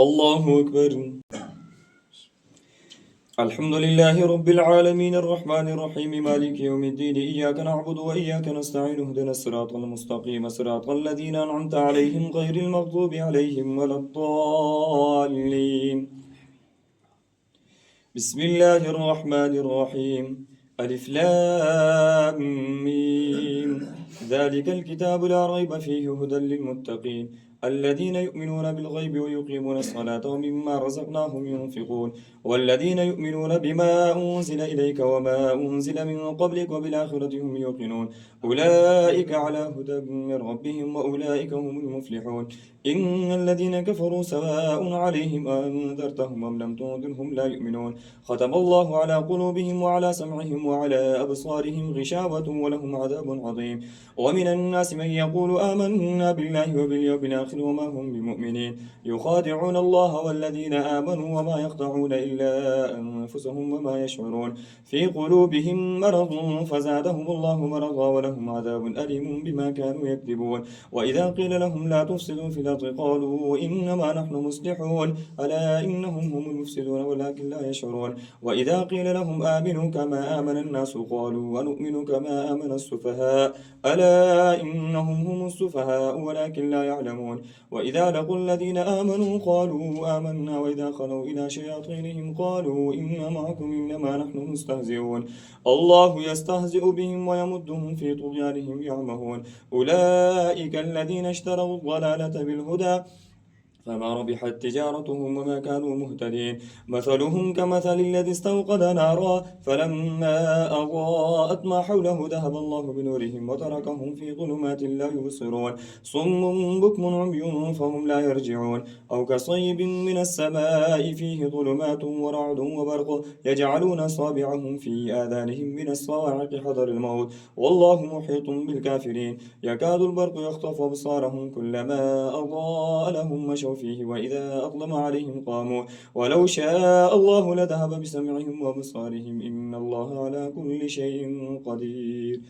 الله أكبر. الحمد لله رب العالمين الرحمن الرحيم مالك يوم الدين إياك نعبد وإياك نستعين اهدنا الصراط المستقيم صراط الذين أنعمت عليهم غير المغضوب عليهم ولا الضالين. بسم الله الرحمن الرحيم. ألف لام ميم. ذلك الكتاب لا ريب فيه هدى للمتقين الذين يؤمنون بالغيب ويقيمون الصلاة ومما رزقناهم ينفقون والذين يؤمنون بما أنزل إليك وما أنزل من قبلك وبالآخرة هم يوقنون أولئك على هدى من ربهم وأولئك هم المفلحون. إن الذين كفروا سواء عليهم أنذرتهم أم لم تنذرهم لا يؤمنون. ختم الله على قلوبهم وعلى سمعهم وعلى أبصارهم غشاوة ولهم عذاب عظيم. ومن الناس من يقول آمنا بالله وباليوم الآخر وما هم بمؤمنين يخادعون الله والذين آمنوا وما يخدعون إلا أنفسهم وما يشعرون. في قلوبهم مرض فزادهم الله مرضا ولهم عذاب أليم بما كانوا يكذبون. وإذا قيل لهم لا تفسدوا في الأرض قالوا إنما نحن مصلحون ألا إنهم هم المفسدون ولكن لا يشعرون. وإذا قيل لهم آمنوا كما آمن الناس قالوا ونؤمن كما آمن السفهاء ألا إنهم هم السفهاء ولكن لا يعلمون. وإذا لقوا الذين آمنوا قالوا آمنا وإذا خلوا إلى شياطينهم قالوا إنا معكم إنما نحن مستهزئون. الله يستهزئ بهم ويمدهم في طغيانهم يعمهون. أولئك الذين اشتروا الضلالة بالهدى فما ربحت تجارتهم وما كانوا مهتدين. مثلهم كمثل الذي استوقد نارا فلما أضاءت ما حوله ذهب الله بنورهم وتركهم في ظلمات لا يبصرون. صم بكم عمي فهم لا يرجعون. أو كصيب من السماء فيه ظلمات ورعد وبرق يجعلون أصابعهم في آذانهم من الصواعق حذر الموت والله محيط بالكافرين. يكاد البرق يخطف أبصارهم كلما أضاء لهم مشوا فيه وإذا أظلم عليهم قاموا. ولو شاء الله لذهب بسمعهم وأبصارهم إن الله على كل شيء قدير.